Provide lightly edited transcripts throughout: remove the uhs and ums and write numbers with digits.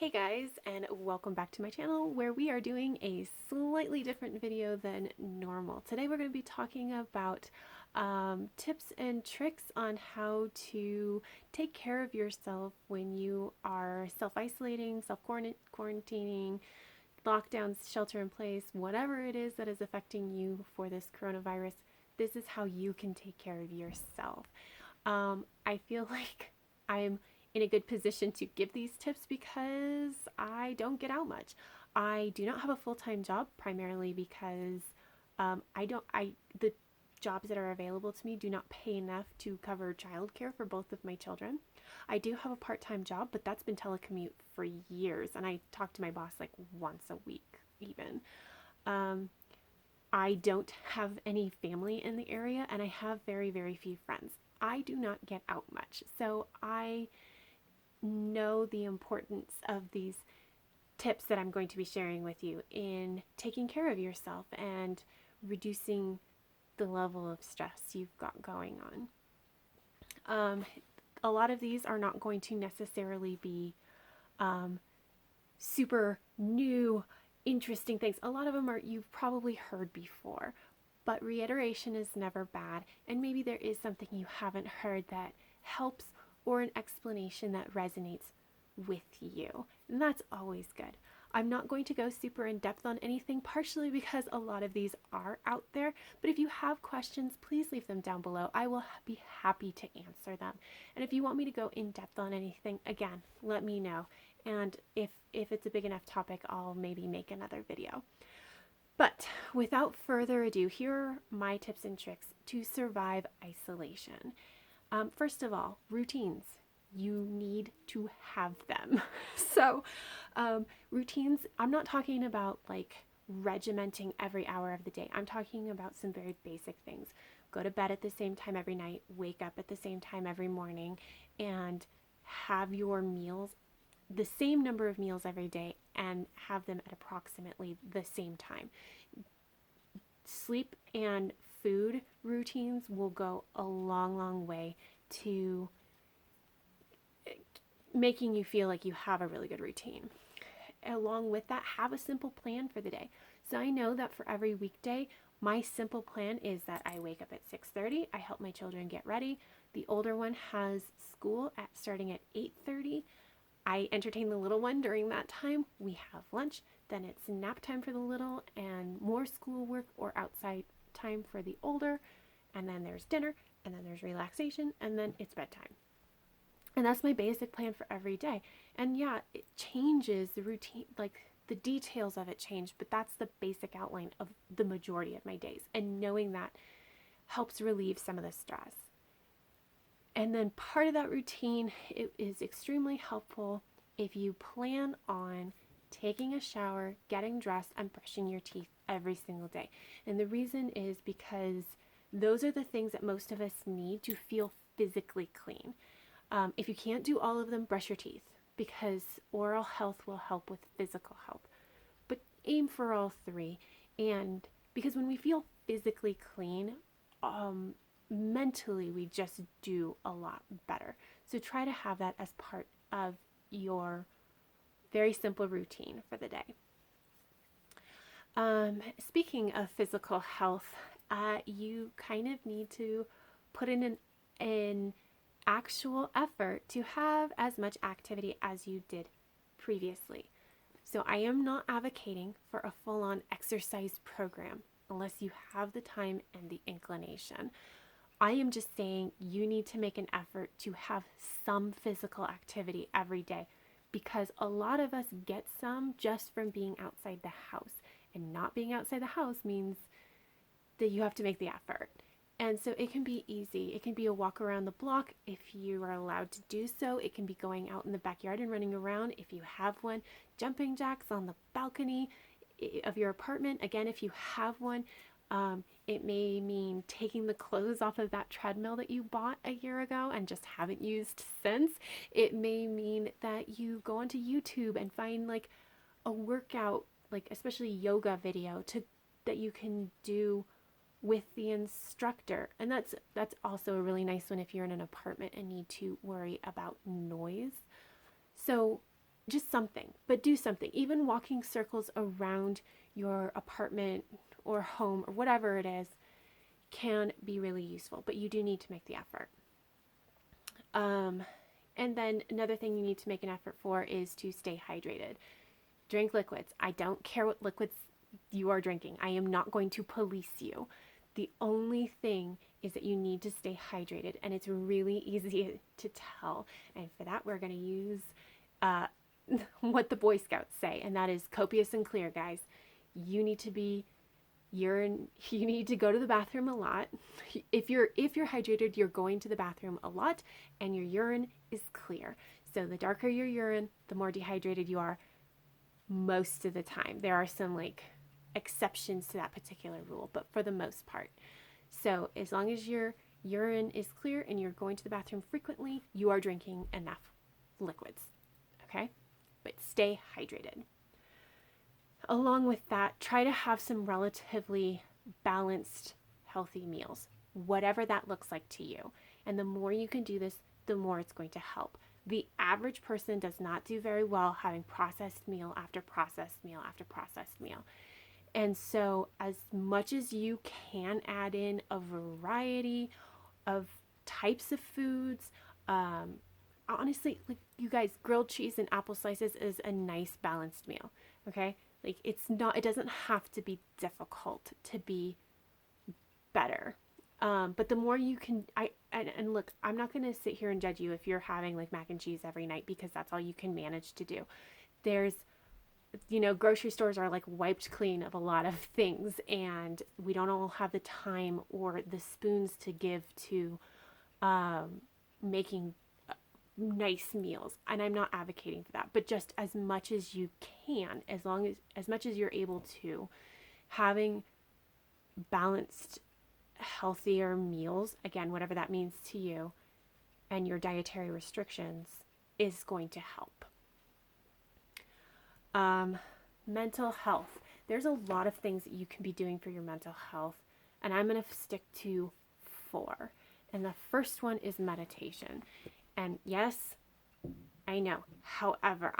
Hey guys, and welcome back to my channel where we are doing a slightly different video than normal. Today we're going to be talking about tips and tricks on how to take care of yourself when you are self-isolating, self-quarantining, lockdowns, shelter in place, whatever it is that is affecting you for this coronavirus. This is how you can take care of yourself. I feel like I'm in a good position to give these tips because I don't get out much. I do not have a full-time job primarily because the jobs that are available to me do not pay enough to cover childcare for both of my children. I do have a part-time job, but that's been telecommute for years, and I talk to my boss like once a week even. Um, I don't have any family in the area, and I have very, very few friends. I do not get out much, so I know the importance of these tips that I'm going to be sharing with you in taking care of yourself and reducing the level of stress you've got going on. A lot of these are not going to necessarily be super new, interesting things. A lot of them are you've probably heard before, but reiteration is never bad. And maybe there is something you haven't heard that helps or an explanation that resonates with you. And that's always good. I'm not going to go super in depth on anything, partially because a lot of these are out there. But if you have questions, please leave them down below. I will be happy to answer them. And if you want me to go in depth on anything, again, let me know. And if it's a big enough topic, I'll maybe make another video. But without further ado, here are my tips and tricks to survive isolation. First of all, routines. You need to have them. So, routines, I'm not talking about like regimenting every hour of the day. I'm talking about some very basic things. Go to bed at the same time every night, wake up at the same time every morning, and have your meals the same number of meals every day and have them at approximately the same time. Sleep and food routines will go a long, long way to making you feel like you have a really good routine. Along with that, have a simple plan for the day. So I know that for every weekday, my simple plan is that I wake up at 6:30, I help my children get ready. The older one has school starting at 8:30. I entertain the little one during that time. We have lunch, then it's nap time for the little and more schoolwork or outside time for the older, and then there's dinner, and then there's relaxation, and then it's bedtime. And that's my basic plan for every day. And yeah, it changes the routine, like the details of it change, but that's the basic outline of the majority of my days. And knowing that helps relieve some of the stress. And then part of that routine, it is extremely helpful if you plan on taking a shower, getting dressed, and brushing your teeth every single day. And the reason is because those are the things that most of us need to feel physically clean. If you can't do all of them, brush your teeth because oral health will help with physical health. But aim for all three. And because when we feel physically clean, mentally we just do a lot better. So try to have that as part of your very simple routine for the day. Speaking of physical health, you kind of need to put in an actual effort to have as much activity as you did previously. So I am not advocating for a full-on exercise program unless you have the time and the inclination. I am just saying you need to make an effort to have some physical activity every day because a lot of us get some just from being outside the house. And not being outside the house means that you have to make the effort. And so it can be easy. It can be a walk around the block if you are allowed to do so. It can be going out in the backyard and running around if you have one. Jumping jacks on the balcony of your apartment, again, if you have one. It may mean taking the clothes off of that treadmill that you bought a year ago and just haven't used since. It may mean that you go onto YouTube and find like a workout, like especially yoga video that you can do with the instructor. And that's also a really nice one if you're in an apartment and need to worry about noise. So just something, but do something. Even walking circles around your apartment or home or whatever it is can be really useful, but you do need to make the effort. And then another thing you need to make an effort for is to stay hydrated. Drink liquids. I don't care what liquids you are drinking. I am not going to police you. The only thing is that you need to stay hydrated, and it's really easy to tell. And for that, we're going to use what the Boy Scouts say, and that is copious and clear, guys. You need to be you need to go to the bathroom a lot. If you're hydrated, you're going to the bathroom a lot, and your urine is clear. So the darker your urine, the more dehydrated you are most of the time. There are some exceptions to that particular rule, but for the most part. So as long as your urine is clear and you're going to the bathroom frequently, you are drinking enough liquids. Okay? But stay hydrated. Along with that, try to have some relatively balanced, healthy meals, whatever that looks like to you. And the more you can do this, the more it's going to help. The average person does not do very well having processed meal after processed meal after processed meal. And so as much as you can add in a variety of types of foods, honestly, you guys, grilled cheese and apple slices is a nice balanced meal, okay? It doesn't have to be difficult to be better. But the more you can, and look, I'm not going to sit here and judge you if you're having mac and cheese every night because that's all you can manage to do. There's, grocery stores are wiped clean of a lot of things, and we don't all have the time or the spoons to give to making nice meals. And I'm not advocating for that, but just as much as you can, as much as you're able to, having balanced, healthier meals, again, whatever that means to you, and your dietary restrictions is going to help. Mental health. There's a lot of things that you can be doing for your mental health, and I'm going to stick to 4. And the first one is meditation. And yes, I know. However,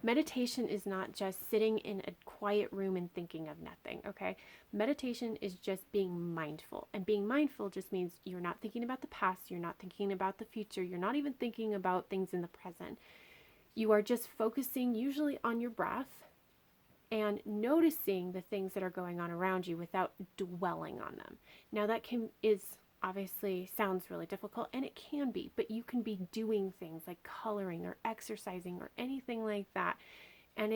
meditation is not just sitting in a quiet room and thinking of nothing, okay? Meditation is just being mindful. And being mindful just means you're not thinking about the past, you're not thinking about the future, you're not even thinking about things in the present. You are just focusing usually on your breath and noticing the things that are going on around you without dwelling on them. Now that obviously sounds really difficult, and it can be, but you can be doing things like coloring or exercising or anything like that. And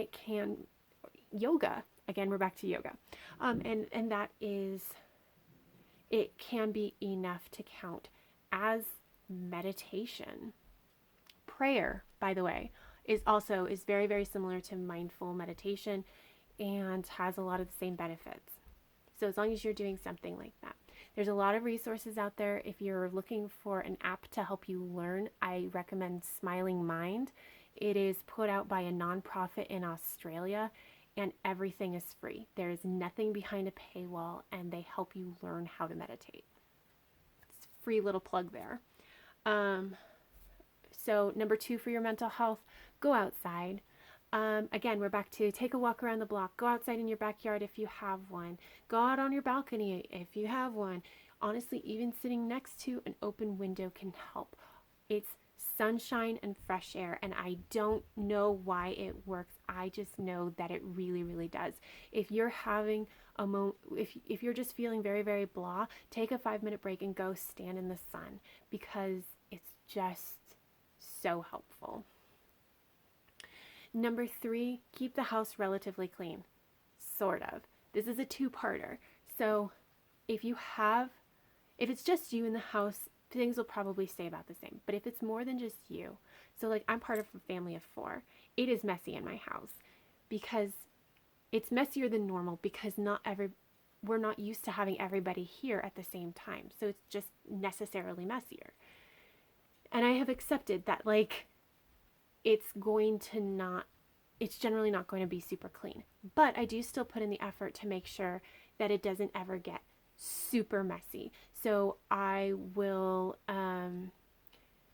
yoga, again, we're back to yoga. And that is, it can be enough to count as meditation. Prayer, by the way, is very, very similar to mindful meditation and has a lot of the same benefits. So as long as you're doing something like that. There's a lot of resources out there. If you're looking for an app to help you learn, I recommend Smiling Mind. It is put out by a nonprofit in Australia, and everything is free. There is nothing behind a paywall, and they help you learn how to meditate. It's a free little plug there. So number 2 for your mental health, go outside. Again, we're back to take a walk around the block. Go outside in your backyard if you have one. Go out on your balcony if you have one. Honestly, even sitting next to an open window can help. It's sunshine and fresh air, and I don't know why it works. I just know that it really, really does. If you're having a moment, if you're just feeling very, very blah, take a 5-minute break and go stand in the sun, because it's just so helpful. Number 3, keep the house relatively clean. Sort of. This is a 2-parter. So if it's just you in the house, things will probably stay about the same. But if it's more than just you, so I'm part of a family of 4, it is messy in my house because it's messier than normal because we're not used to having everybody here at the same time. So it's just necessarily messier. And I have accepted that it's generally not going to be super clean. But I do still put in the effort to make sure that it doesn't ever get super messy. So I will,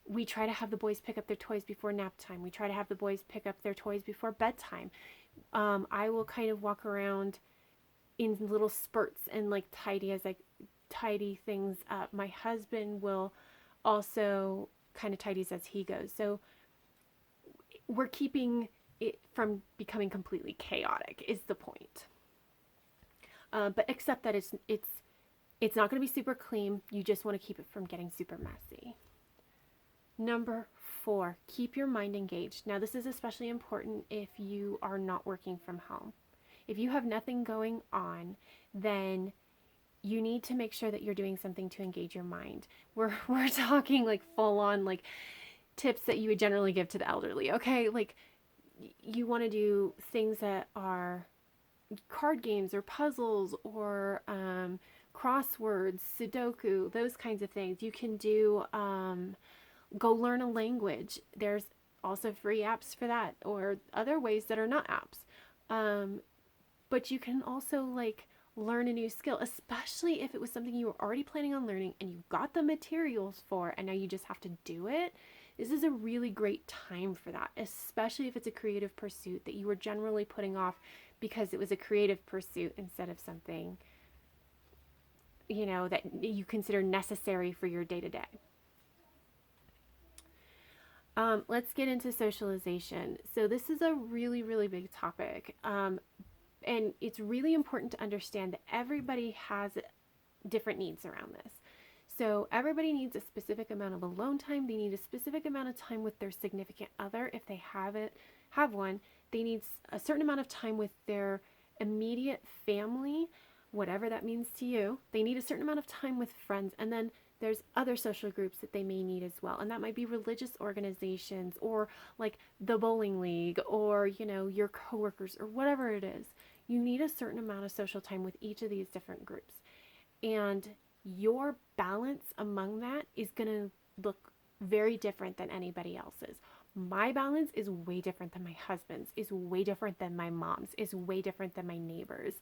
We try to have the boys pick up their toys before nap time. We try to have the boys pick up their toys before bedtime. I will kind of walk around in little spurts and like tidy things up. My husband will also kind of tidies as he goes. So we're keeping it from becoming completely chaotic is the point. But except that it's not going to be super clean. You just want to keep it from getting super messy. Number 4, keep your mind engaged. Now, this is especially important if you are not working from home. If you have nothing going on, then you need to make sure that you're doing something to engage your mind. We're talking like full on like tips that you would generally give to the elderly, okay? Like you want to do things that are card games or puzzles or crosswords, Sudoku, those kinds of things. You can do go learn a language. There's also free apps for that or other ways that are not apps. But you can also like learn a new skill, especially if it was something you were already planning on learning and you got the materials for and now you just have to do it. This is a really great time for that, especially if it's a creative pursuit that you were generally putting off because it was a creative pursuit instead of something, that you consider necessary for your day-to-day. Let's get into socialization. So this is a really, really big topic. And it's really important to understand that everybody has different needs around this. So everybody needs a specific amount of alone time. They need a specific amount of time with their significant other if they have one. They need a certain amount of time with their immediate family, whatever that means to you. They need a certain amount of time with friends. And then there's other social groups that they may need as well. And that might be religious organizations or like the bowling league or, your coworkers or whatever it is. You need a certain amount of social time with each of these different groups. And your balance among that is going to look very different than anybody else's. My balance is way different than my husband's, is way different than my mom's, is way different than my neighbor's.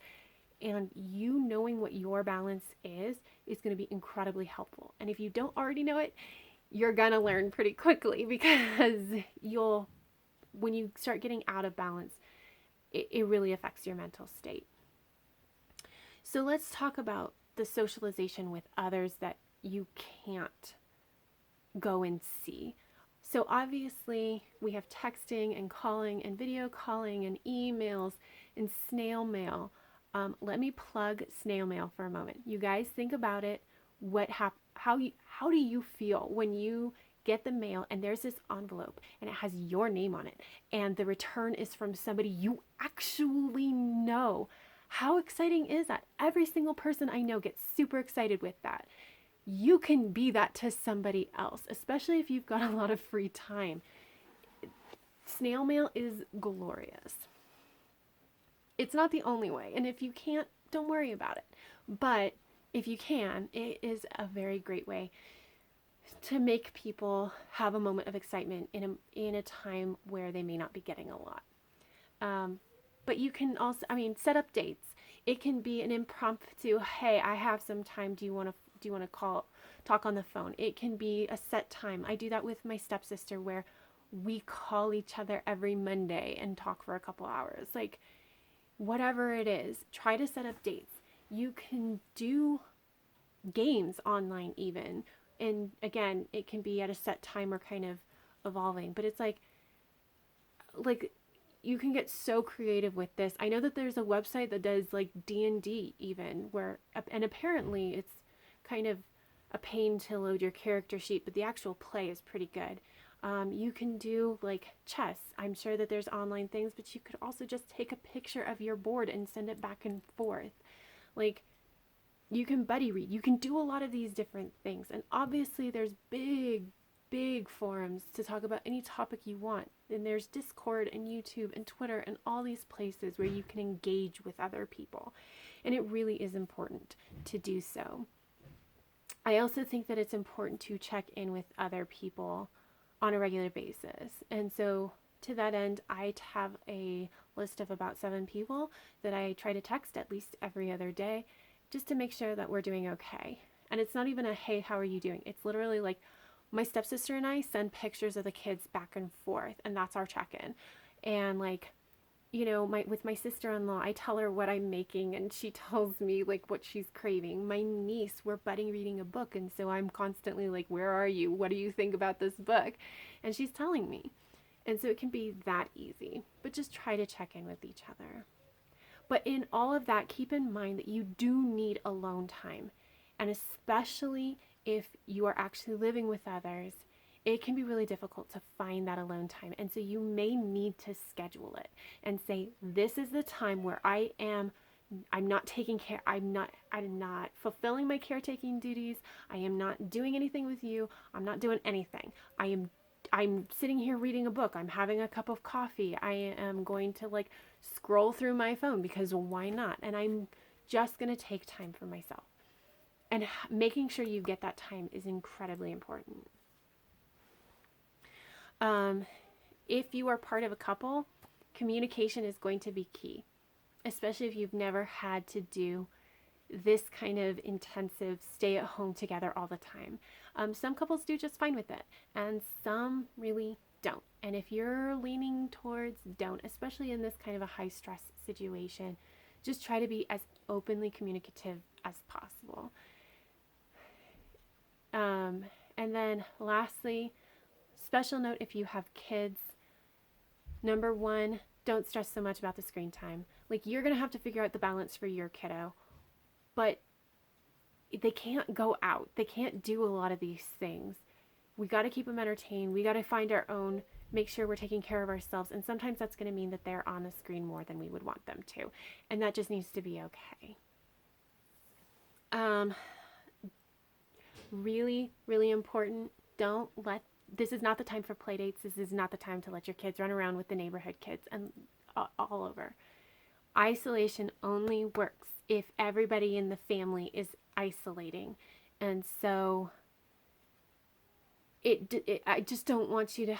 And you knowing what your balance is going to be incredibly helpful. And if you don't already know it, you're going to learn pretty quickly because when you start getting out of balance, it really affects your mental state. So let's talk about the socialization with others that you can't go and see. So obviously we have texting and calling and video calling and emails and snail mail. Let me plug snail mail for a moment. You guys think about it. How do you feel when you get the mail and there's this envelope and it has your name on it and the return is from somebody you actually know? How exciting is that? Every single person I know gets super excited with that. You can be that to somebody else, especially if you've got a lot of free time. Snail mail is glorious. It's not the only way. And if you can't, don't worry about it. But if you can, it is a very great way to make people have a moment of excitement in a time where they may not be getting a lot. But you can also, set up dates. It can be an impromptu, hey, I have some time. Do you want to talk on the phone? It can be a set time. I do that with my stepsister where we call each other every Monday and talk for a couple hours. Like, whatever it is, try to set up dates. You can do games online even. And again, it can be at a set time or kind of evolving. But it's like you can get so creative with this. I know that there's a website that does like D&D even and apparently it's kind of a pain to load your character sheet, but the actual play is pretty good. You can do like chess. I'm sure that there's online things, but you could also just take a picture of your board and send it back and forth. Like you can buddy read. You can do a lot of these different things. And obviously there's big forums to talk about any topic you want. And there's Discord and YouTube and Twitter and all these places where you can engage with other people. And it really is important to do so. I also think that it's important to check in with other people on a regular basis. And so to that end, I have a list of about 7 people that I try to text at least every other day just to make sure that we're doing okay. And it's not even a, hey, how are you doing? It's literally like, my stepsister and I send pictures of the kids back and forth, and that's our check-in. And like, you know, with my sister-in-law, I tell her what I'm making and she tells me like what she's craving. My niece, we're budding reading a book, and so I'm constantly like, where are you? What do you think about this book? And she's telling me. And so it can be that easy, but just try to check in with each other. But in all of that, keep in mind that you do need alone time. And especially if you are actually living with others, it can be really difficult to find that alone time. And so you may need to schedule it and say, this is the time where I'm not taking care, I'm not fulfilling my caretaking duties. I am not doing anything with you. I'm not doing anything. I'm sitting here reading a book. I'm having a cup of coffee. I am going to like scroll through my phone because why not? And I'm just going to take time for myself. And making sure you get that time is incredibly important. If you are part of a couple, communication is going to be key, especially if you've never had to do this kind of intensive stay at home together all the time. Some couples do just fine with it, and some really don't. And if you're leaning towards don't, especially in this kind of a high stress situation, just try to be as openly communicative as possible. And then lastly, special note if you have kids, number one, don't stress so much about the screen time. Like, you're going to have to figure out the balance for your kiddo, but they can't go out. They can't do a lot of these things. We got to keep them entertained. We got to find our own, make sure we're taking care of ourselves. And sometimes that's going to mean that they're on the screen more than we would want them to. And that just needs to be okay. Really, really important. This is not the time for play dates. This is not the time to let your kids run around with the neighborhood kids and all over. Isolation only works if everybody in the family is isolating. And so I just don't want you to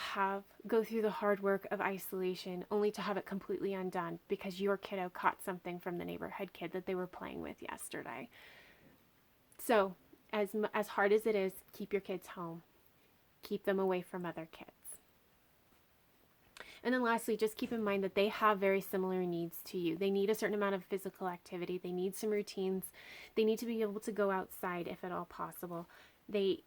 go through the hard work of isolation only to have it completely undone because your kiddo caught something from the neighborhood kid that they were playing with yesterday. So as hard as it is, keep your kids home. Keep them away from other kids. And then lastly, just keep in mind that they have very similar needs to you. They need a certain amount of physical activity. They need some routines. They need to be able to go outside if at all possible. They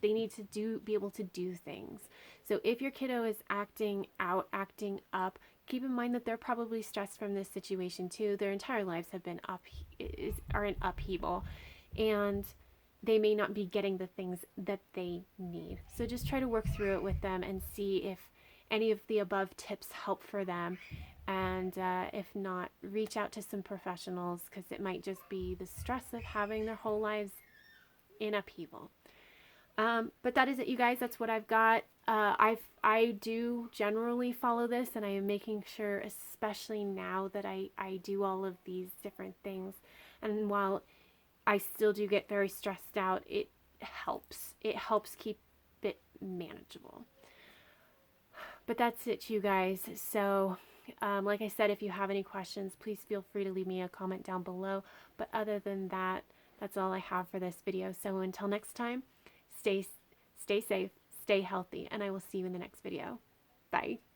need to be able to do things. So if your kiddo is acting out, acting up, keep in mind that they're probably stressed from this situation too. Their entire lives are in upheaval, and they may not be getting the things that they need. So just try to work through it with them and see if any of the above tips help for them. And if not, reach out to some professionals because it might just be the stress of having their whole lives in upheaval. But that is it, you guys. That's what I've got. I do generally follow this, and I am making sure, especially now that I do all of these different things. And while I still do get very stressed out, it helps. It helps keep it manageable. But that's it, you guys. So, like I said, if you have any questions, please feel free to leave me a comment down below. But other than that, that's all I have for this video. So until next time, stay safe, stay healthy, and I will see you in the next video. Bye.